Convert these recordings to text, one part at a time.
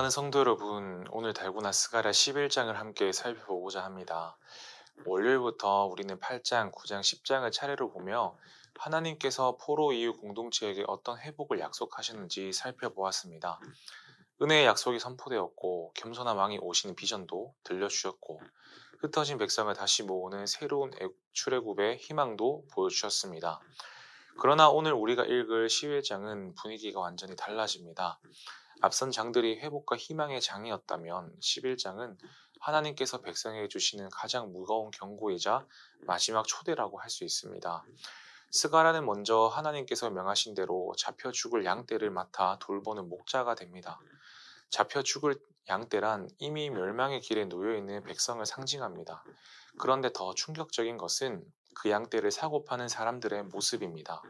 사랑하는 성도 여러분, 오늘 달고나 스가랴 11장을 함께 살펴보고자 합니다. 월요일부터 우리는 8장, 9장, 10장을 차례로 보며 하나님께서 포로 이후 공동체에게 어떤 회복을 약속하셨는지 살펴보았습니다. 은혜의 약속이 선포되었고 겸손한 왕이 오시는 비전도 들려주셨고 흩어진 백성을 다시 모으는 새로운 출애굽의 희망도 보여주셨습니다. 그러나 오늘 우리가 읽을 11장은 분위기가 완전히 달라집니다. 앞선 장들이 회복과 희망의 장이었다면 11장은 하나님께서 백성에게 주시는 가장 무거운 경고이자 마지막 초대라고 할 수 있습니다. 스가랴는 먼저 하나님께서 명하신 대로 잡혀 죽을 양떼를 맡아 돌보는 목자가 됩니다. 잡혀 죽을 양떼란 이미 멸망의 길에 놓여 있는 백성을 상징합니다. 그런데 더 충격적인 것은 그 양떼를 사고 파는 사람들의 모습입니다.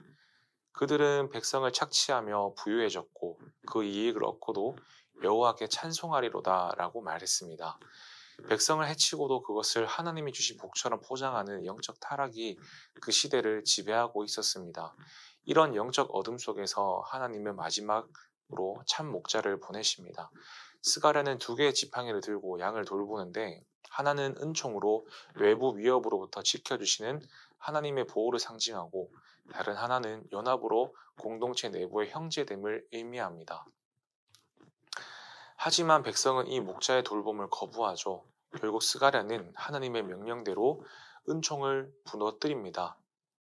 그들은 백성을 착취하며 부유해졌고 그 이익을 얻고도 여호와께 찬송하리로다 라고 말했습니다. 백성을 해치고도 그것을 하나님이 주신 복처럼 포장하는 영적 타락이 그 시대를 지배하고 있었습니다. 이런 영적 어둠 속에서 하나님은 마지막으로 참 목자를 보내십니다. 스가랴는 두 개의 지팡이를 들고 양을 돌보는데 하나는 은총으로 외부 위협으로부터 지켜주시는 하나님의 보호를 상징하고 다른 하나는 연합으로 공동체 내부의 형제됨을 의미합니다. 하지만 백성은 이 목자의 돌봄을 거부하죠. 결국 스가랴는 하나님의 명령대로 은총을 무너뜨립니다.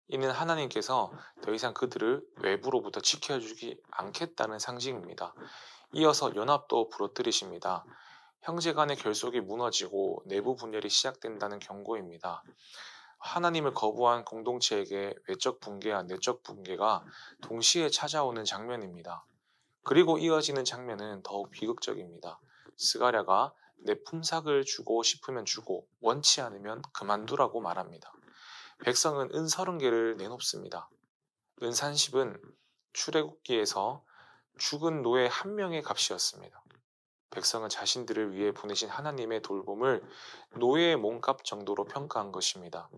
이는 하나님께서 더 이상 그들을 외부로부터 지켜주지 않겠다는 상징입니다. 이어서 연합도 부러뜨리십니다. 형제 간의 결속이 무너지고 내부 분열이 시작된다는 경고입니다. 하나님을 거부한 공동체에게 외적 붕괴와 내적 붕괴가 동시에 찾아오는 장면입니다. 그리고 이어지는 장면은 더욱 비극적입니다. 스가랴가 내 품삯을 주고 싶으면 주고 원치 않으면 그만두라고 말합니다. 백성은 은 30개를 내놓습니다. 은 30은 출애굽기에서 죽은 노예 한 명의 값이었습니다. 백성은 자신들을 위해 보내신 하나님의 돌봄을 노예의 몸값 정도로 평가한 것입니다.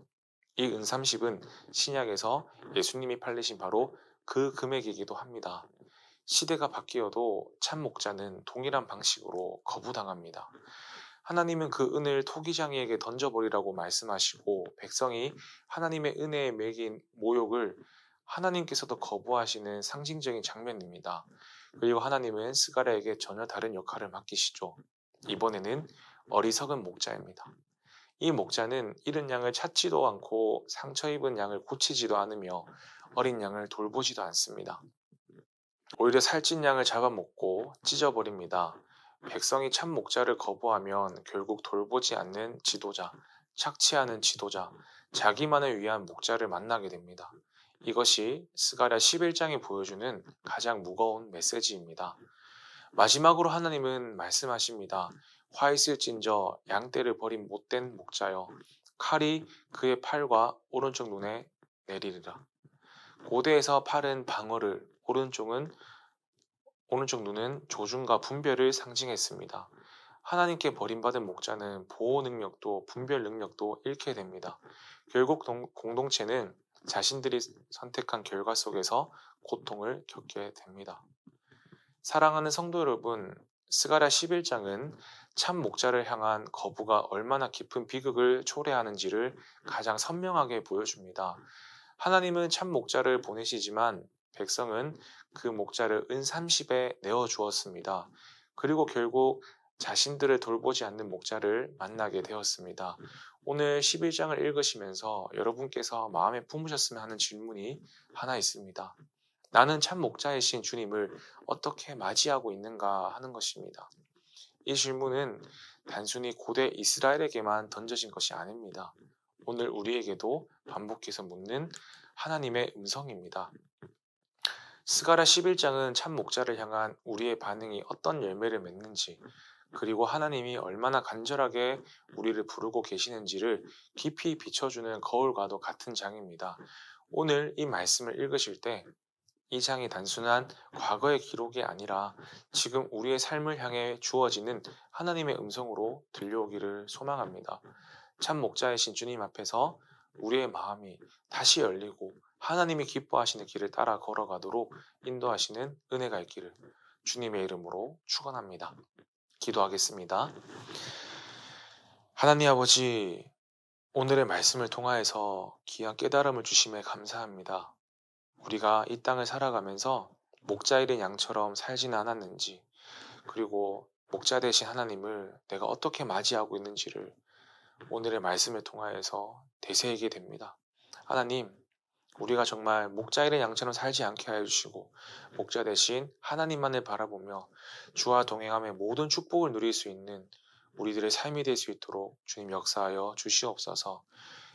이 은 30은 신약에서 예수님이 팔리신 바로 그 금액이기도 합니다. 시대가 바뀌어도 참 목자는 동일한 방식으로 거부당합니다. 하나님은 그 은을 토기장이에게 던져버리라고 말씀하시고 백성이 하나님의 은혜에 매긴 모욕을 하나님께서도 거부하시는 상징적인 장면입니다. 그리고 하나님은 스가랴에게 전혀 다른 역할을 맡기시죠. 이번에는 어리석은 목자입니다. 이 목자는 잃은 양을 찾지도 않고 상처 입은 양을 고치지도 않으며 어린 양을 돌보지도 않습니다. 오히려 살찐 양을 잡아먹고 찢어버립니다. 백성이 참 목자를 거부하면 결국 돌보지 않는 지도자, 착취하는 지도자, 자기만을 위한 목자를 만나게 됩니다. 이것이 스가랴 11장이 보여주는 가장 무거운 메시지입니다. 마지막으로 하나님은 말씀하십니다. 화 있을진저 양떼를 버린 못된 목자여 칼이 그의 팔과 오른쪽 눈에 내리리라. 고대에서 팔은 방어를, 오른쪽 눈은 조준과 분별을 상징했습니다. 하나님께 버림받은 목자는 보호 능력도 분별 능력도 잃게 됩니다. 결국 공동체는 자신들이 선택한 결과 속에서 고통을 겪게 됩니다. 사랑하는 성도 여러분, 스가랴 11장은 참 목자를 향한 거부가 얼마나 깊은 비극을 초래하는지를 가장 선명하게 보여줍니다. 하나님은 참 목자를 보내시지만 백성은 그 목자를 은 30에 내어 주었습니다. 그리고 결국 자신들을 돌보지 않는 목자를 만나게 되었습니다. 오늘 11장을 읽으시면서 여러분께서 마음에 품으셨으면 하는 질문이 하나 있습니다. 나는 참 목자이신 주님을 어떻게 맞이하고 있는가 하는 것입니다. 이 질문은 단순히 고대 이스라엘에게만 던져진 것이 아닙니다. 오늘 우리에게도 반복해서 묻는 하나님의 음성입니다. 스가랴 11장은 참 목자를 향한 우리의 반응이 어떤 열매를 맺는지, 그리고 하나님이 얼마나 간절하게 우리를 부르고 계시는지를 깊이 비춰주는 거울과도 같은 장입니다. 오늘 이 말씀을 읽으실 때 이 장이 단순한 과거의 기록이 아니라 지금 우리의 삶을 향해 주어지는 하나님의 음성으로 들려오기를 소망합니다. 참 목자이신 주님 앞에서 우리의 마음이 다시 열리고 하나님이 기뻐하시는 길을 따라 걸어가도록 인도하시는 은혜가 있기를 주님의 이름으로 축원합니다. 기도하겠습니다. 하나님 아버지, 오늘의 말씀을 통하여서 귀한 깨달음을 주심에 감사합니다. 우리가 이 땅을 살아가면서 목자 잃은 양처럼 살지는 않았는지, 그리고 목자 되신 하나님을 내가 어떻게 맞이하고 있는지를 오늘의 말씀을 통하여서 되새기게 됩니다. 하나님, 우리가 정말 목자 잃은 양처럼 살지 않게 하여 주시고, 목자 대신 하나님만을 바라보며 주와 동행하며 모든 축복을 누릴 수 있는 우리들의 삶이 될 수 있도록 주님 역사하여 주시옵소서.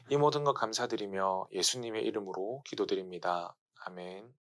이 모든 것 감사드리며 예수님의 이름으로 기도드립니다. 아멘.